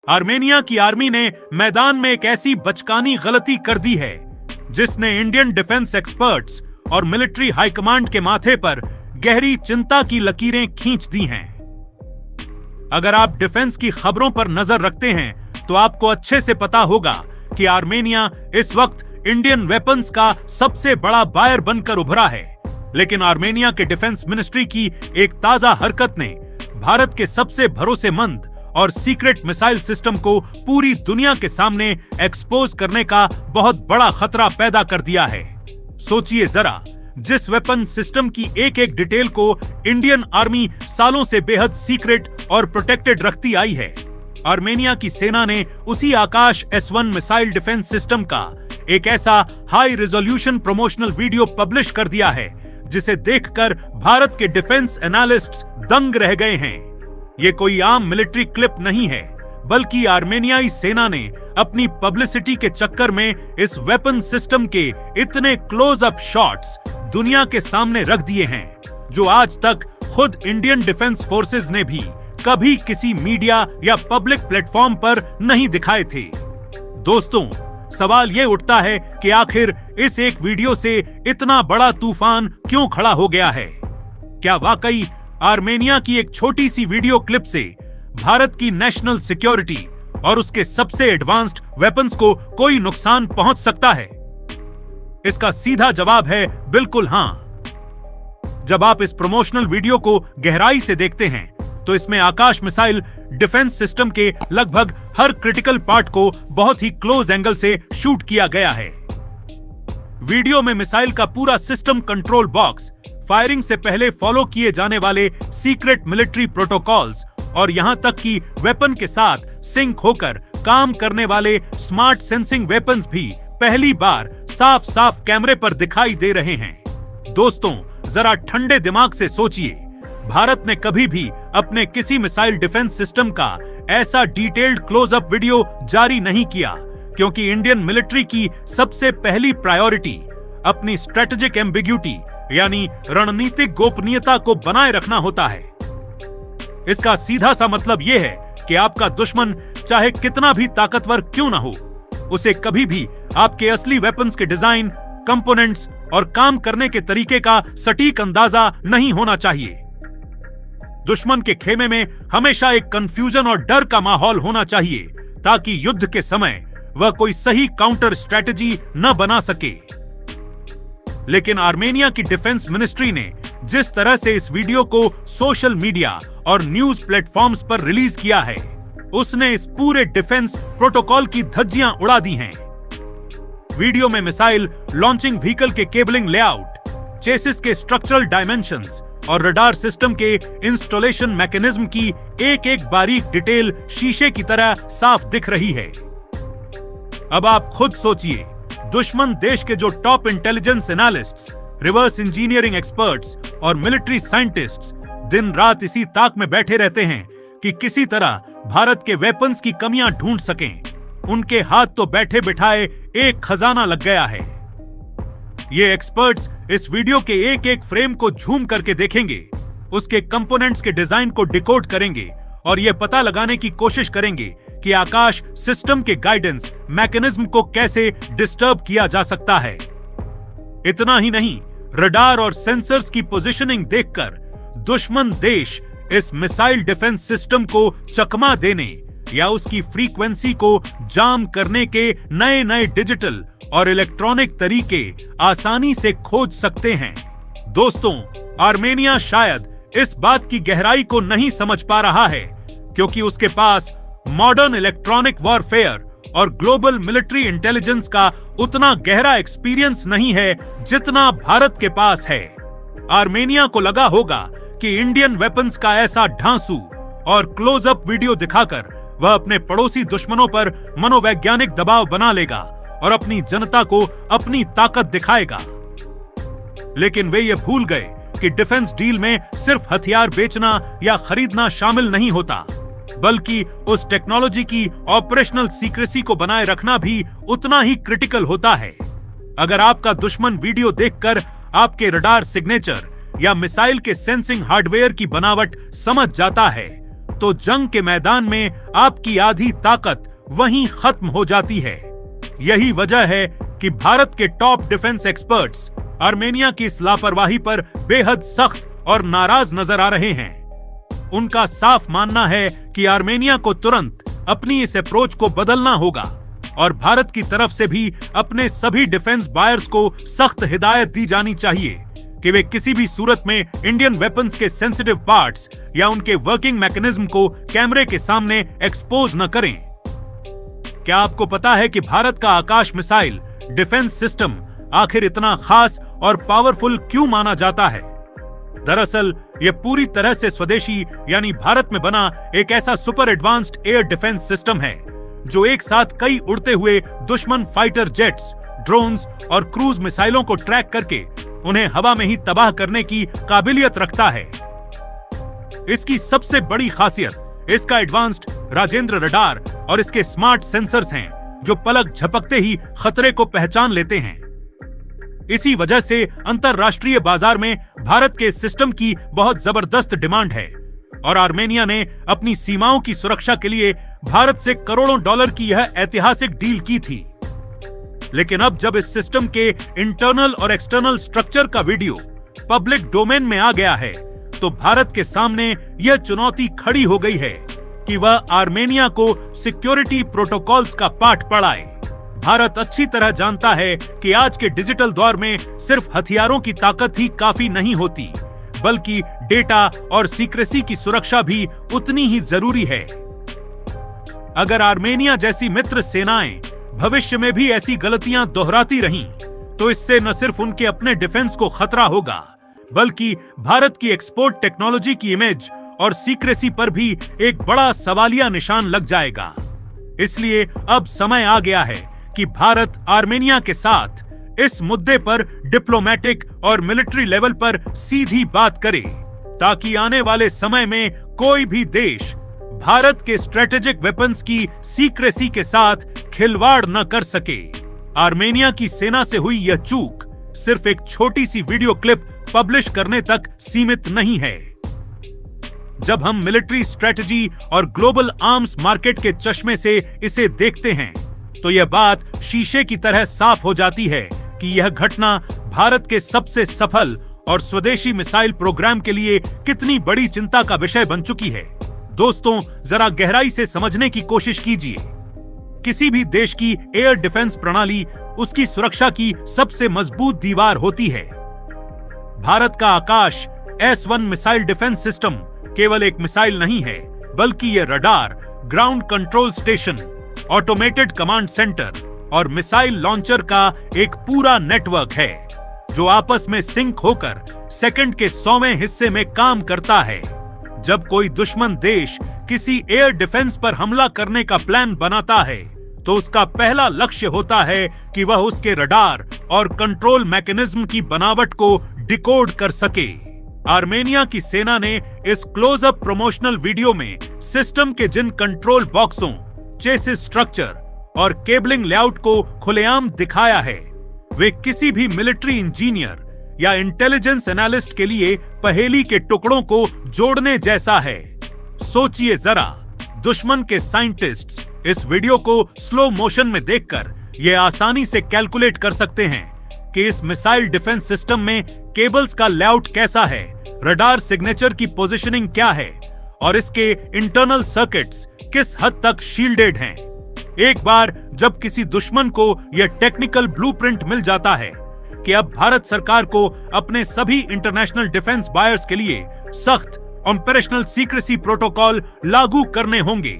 Armenia की army ने मैदान में एक ऐसी बचकानी गलती कर दी है जिसने इंडियन डिफेंस एक्सपर्ट्स और मिलिट्री हाईकमांड के माथे पर गहरी चिंता की लकीरें खींच दी हैं। अगर आप डिफेंस की खबरों पर नजर रखते हैं तो आपको अच्छे से पता होगा कि आर्मेनिया इस वक्त इंडियन वेपन्स का सबसे बड़ा बायर बनकर उभरा है। लेकिन आर्मेनिया के डिफेंस मिनिस्ट्री की एक ताजा हरकत ने भारत के सबसे भरोसेमंद और सीक्रेट मिसाइल सिस्टम को पूरी दुनिया के सामने एक्सपोज करने का बहुत बड़ा खतरा पैदा कर दिया है। सोचिए जरा, जिस वेपन सिस्टम की एक एक डिटेल को इंडियन आर्मी सालों से बेहद सीक्रेट और प्रोटेक्टेड रखती आई है, आर्मेनिया की सेना ने उसी आकाश S-1 मिसाइल डिफेंस सिस्टम का एक ऐसा high resolution promotional video publish कर दिया है जिसे देखकर भारत के डिफेंस एनालिस्ट्स दंग रह गए हैं। ये कोई आम मिलिट्री क्लिप नहीं है, बल्कि आर्मेनियाई सेना ने अपनी पब्लिसिटी के चक्कर में इस वेपन सिस्टम के इतने क्लोज अप शॉट्स दुनिया के सामने रख दिए हैं जो आज तक खुद इंडियन डिफेंस फोर्सेस ने भी कभी किसी मीडिया या पब्लिक प्लेटफॉर्म पर नहीं दिखाए थे। दोस्तों, सवाल ये उठता है कि आखिर इस एक वीडियो से इतना बड़ा तूफान क्यों खड़ा हो गया है? क्या वाकई आर्मेनिया की एक छोटी सी वीडियो क्लिप से भारत की नेशनल सिक्योरिटी और उसके सबसे एडवांस्ड वेपन्स को कोई नुकसान पहुंच सकता है? इसका सीधा जवाब है बिल्कुल हां। जब आप इस प्रमोशनल वीडियो को गहराई से देखते हैं तो इसमें आकाश मिसाइल डिफेंस सिस्टम के लगभग हर क्रिटिकल पार्ट को बहुत ही क्लोज एंगल से शूट किया गया है। वीडियो में मिसाइल का पूरा सिस्टम कंट्रोल बॉक्स, फायरिंग से पहले फॉलो किए जाने वाले सीक्रेट मिलिट्री प्रोटोकॉल्स और यहां तक कि वेपन के साथ सिंक होकर काम करने वाले स्मार्ट सेंसिंग वेपन्स भी पहली बार साफ साफ कैमरे पर दिखाई दे रहे हैं। दोस्तों, जरा ठंडे दिमाग से सोचिए, भारत ने कभी भी अपने किसी मिसाइल डिफेंस सिस्टम का ऐसा डिटेल्ड क्लोजअप वीडियो जारी नहीं किया, क्योंकि इंडियन मिलिट्री की सबसे पहली प्रायोरिटी अपनी स्ट्रेटेजिक एम्बिग्यूटी यानी रणनीतिक गोपनीयता को बनाए रखना होता है। इसका सीधा सा मतलब यह है कि आपका दुश्मन चाहे कितना भी ताकतवर क्यों ना हो, उसे कभी भी आपके असली वेपन्स के डिजाइन, कंपोनेंट्स और काम करने के तरीके का सटीक अंदाजा नहीं होना चाहिए। दुश्मन के खेमे में हमेशा एक कंफ्यूजन और डर का माहौल होना चाहिए ताकि युद्ध के समय वह कोई सही काउंटर स्ट्रेटजी न बना सके। लेकिन आर्मेनिया की डिफेंस मिनिस्ट्री ने जिस तरह से इस वीडियो को सोशल मीडिया और न्यूज प्लेटफॉर्म्स पर रिलीज किया है, उसने इस पूरे डिफेंस प्रोटोकॉल की धज्जियां उड़ा दी हैं। वीडियो में मिसाइल लॉन्चिंग व्हीकल के केबलिंग लेआउट, चेसिस के स्ट्रक्चरल डायमेंशंस और रडार सिस्टम के इंस्टॉलेशन मैकेनिज्म की एक एक बारीक डिटेल शीशे की तरह साफ दिख रही है। अब आप खुद सोचिए, दुश्मन देश के जो top intelligence analysts, reverse engineering experts और मिलिट्री साइंटिस्ट्स दिन रात इसी ताक में बैठे रहते हैं कि किसी तरह भारत के वेपन्स की कमियां ढूंढ सकें, उनके हाथ तो बैठे बिठाए एक खजाना लग गया है। ये एक्सपर्ट्स इस वीडियो के एक एक फ्रेम को झूम करके देखेंगे, उसके कंपोनेंट्स के डिजाइन को डिकोड करेंगे और यह पता लगाने की कोशिश करेंगे कि आकाश सिस्टम के गाइडेंस मैकेनिज्म को कैसे डिस्टर्ब किया जा सकता है। इतना ही नहीं, रडार और सेंसर्स की पोजीशनिंग देखकर दुश्मन देश इस मिसाइल डिफेंस सिस्टम को चकमा देने या उसकी फ्रीक्वेंसी को जाम करने के नए नए डिजिटल और इलेक्ट्रॉनिक तरीके आसानी से खोज सकते हैं। दोस्तों, आर्मेनिया शायद इस बात की गहराई को नहीं समझ पा रहा है क्योंकि उसके पास मॉडर्न इलेक्ट्रॉनिक वॉरफेयर और ग्लोबल मिलिट्री इंटेलिजेंस का उतना गहरा एक्सपीरियंस नहीं है जितना भारत के पास है। आर्मेनिया को लगा होगा कि इंडियन वेपन्स का ऐसा ढांसू और क्लोजअप वीडियो दिखाकर वह अपने पड़ोसी दुश्मनों पर मनोवैज्ञानिक दबाव बना लेगा और अपनी जनता को अपनी ताकत दिखाएगा। लेकिन वे ये भूल गए कि डिफेंस डील में सिर्फ हथियार बेचना या खरीदना शामिल नहीं होता, बल्कि उस टेक्नोलॉजी की ऑपरेशनल सीक्रेसी को बनाए रखना भी उतना ही क्रिटिकल होता है। अगर आपका दुश्मन वीडियो देखकर आपके रडार सिग्नेचर या मिसाइल के सेंसिंग हार्डवेयर की बनावट समझ जाता है तो जंग के मैदान में आपकी आधी ताकत वहीं खत्म हो जाती है। यही वजह है कि भारत के टॉप डिफेंस एक्सपर्ट्स आर्मेनिया की इस लापरवाही पर बेहद सख्त और नाराज नजर आ रहे हैं। उनका साफ मानना है कि आर्मेनिया को तुरंत अपनी इस अप्रोच को बदलना होगा और भारत की तरफ से भी अपने सभी डिफेंस बायर्स को सख्त हिदायत दी जानी चाहिए कि वे किसी भी सूरत में इंडियन वेपन्स के सेंसिटिव पार्ट्स या उनके वर्किंग मैकेनिज्म को कैमरे के सामने एक्सपोज न करें। क्या आपको पता है कि भारत का आकाश मिसाइल डिफेंस सिस्टम आखिर इतना खास और पावरफुल क्यों माना जाता है? दरअसल यह पूरी तरह से स्वदेशी यानी भारत में बना एक ऐसा super advanced air defence system है जो एक साथ कई उड़ते हुए दुश्मन फाइटर जेट्स, ड्रोन्स और क्रूज मिसाइलों को ट्रैक करके उन्हें हवा में ही तबाह करने की काबिलियत रखता है। इसकी सबसे बड़ी खासियत इसका एडवांस्ड राजेंद्र रडार और इसके स्मार्ट सेंसर्स हैं जो पलक झपकते ही खतरे को पहचान लेते हैं। इसी वजह से अंतरराष्ट्रीय बाजार में भारत के सिस्टम की बहुत जबरदस्त डिमांड है और आर्मेनिया ने अपनी सीमाओं की सुरक्षा के लिए भारत से करोड़ों डॉलर की यह ऐतिहासिक डील की थी। लेकिन अब जब इस सिस्टम के इंटरनल और एक्सटर्नल स्ट्रक्चर का वीडियो पब्लिक डोमेन में आ गया है तो भारत के सामने यह चुनौती खड़ी हो गई है कि वह आर्मेनिया को सिक्योरिटी प्रोटोकॉल्स का पाठ पढ़ाए। भारत अच्छी तरह जानता है कि आज के डिजिटल दौर में सिर्फ हथियारों की ताकत ही काफी नहीं होती, बल्कि डेटा और सीक्रेसी की सुरक्षा भी उतनी ही जरूरी है। अगर आर्मेनिया जैसी मित्र सेनाएं भविष्य में भी ऐसी गलतियां दोहराती रहीं, तो इससे न सिर्फ उनके अपने डिफेंस को खतरा होगा, बल्कि भारत की एक्सपोर्ट टेक्नोलॉजी की इमेज और सीक्रेसी पर भी एक बड़ा सवालिया निशान लग जाएगा। इसलिए अब समय आ गया है कि भारत आर्मेनिया के साथ इस मुद्दे पर डिप्लोमेटिक और मिलिट्री लेवल पर सीधी बात करे, ताकि आने वाले समय में कोई भी देश भारत के स्ट्रेटेजिक वेपन्स की सीक्रेसी के साथ खिलवाड़ न कर सके। आर्मेनिया की सेना से हुई यह चूक सिर्फ एक छोटी सी वीडियो क्लिप पब्लिश करने तक सीमित नहीं है। जब हम मिलिट्री स्ट्रेटजी और ग्लोबल आर्म्स मार्केट के चश्मे से इसे देखते हैं तो यह बात शीशे की तरह साफ हो जाती है कि यह घटना भारत के सबसे सफल और स्वदेशी मिसाइल प्रोग्राम के लिए कितनी बड़ी चिंता का विषय बन चुकी है। दोस्तों, जरा गहराई से समझने की कोशिश कीजिए। किसी भी देश की एयर डिफेंस प्रणाली उसकी सुरक्षा की सबसे मजबूत दीवार होती है। भारत का आकाश S-1 मिसाइल डिफेंस सिस्टम केवल एक मिसाइल नहीं है, बल्कि यह radar, ground control station, automated command centre और मिसाइल लॉन्चर का एक पूरा नेटवर्क है जो आपस में सिंक होकर सेकंड के 100वें हिस्से में काम करता है। जब कोई दुश्मन देश किसी एयर डिफेंस पर हमला करने का प्लान बनाता है तो उसका पहला लक्ष्य होता है कि वह उसके रडार और कंट्रोल मैकेनिज्म की बनावट को डिकोड कर सके। आर्मेनिया की सेना ने इस क्लोजअप प्रमोशनल वीडियो में सिस्टम के जिन कंट्रोल बॉक्सों, चेसिस स्ट्रक्चर और केबलिंग लेआउट को खुलेआम दिखाया है, वे किसी भी मिलिट्री इंजीनियर या इंटेलिजेंस एनालिस्ट के लिए पहेली के टुकड़ों को जोड़ने जैसा है। सोचिए जरा, दुश्मन के साइंटिस्ट्स इस वीडियो को स्लो मोशन में देखकर यह आसानी से कैलकुलेट कर सकते हैं कि इस मिसाइल डिफेंस सिस्टम में केबल्स का लेआउट कैसा है, रडार सिग्नेचर की पोजीशनिंग क्या है और इसके इंटरनल सर्किट्स किस हद तक शील्डेड हैं। एक बार जब किसी दुश्मन को यह टेक्निकल ब्लूप्रिंट मिल जाता है कि अब भारत सरकार को अपने सभी इंटरनेशनल डिफेंस बायर्स के लिए सख्त ऑपरेशनल सीक्रेसी प्रोटोकॉल लागू करने होंगे,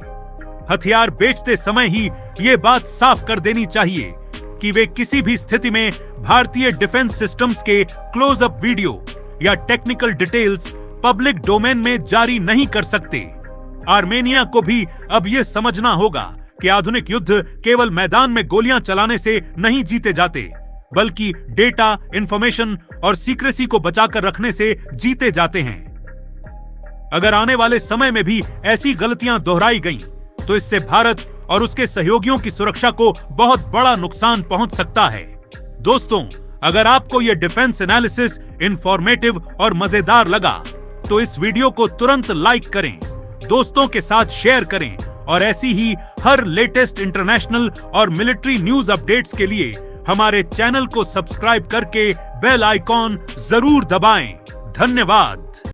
हथियार बेचते समय ही ये बात साफ कर देनी चाहिए कि वे किसी भी स्थिति में भारतीय डिफेंस सिस्टम्स के क्लोजअप वीडियो या टेक्निकल डिटेल्स पब्लिक डोमेन में जारी नहीं कर सकते। आर्मेनिया को भी अब यह समझना होगा कि आधुनिक युद्ध केवल मैदान में गोलियां चलाने से नहीं जीते जाते, बल्कि डेटा, इंफॉर्मेशन और सीक्रेसी को बचाकर रखने से जीते जाते हैं। अगर आने वाले समय में भी ऐसी गलतियां दोहराई गईं, तो इससे भारत और उसके सहयोगियों की सुरक्षा को बहुत बड़ा नुकसान पहुंच सकता है। दोस्तों, अगर आपको यह डिफेंस एनालिसिस इंफॉर्मेटिव और मजेदार लगा तो इस वीडियो को तुरंत लाइक करें, दोस्तों के साथ शेयर करें और ऐसी ही हर लेटेस्ट इंटरनेशनल और मिलिट्री न्यूज अपडेट्स के लिए हमारे चैनल को सब्सक्राइब करके बेल आइकॉन जरूर दबाएं। धन्यवाद।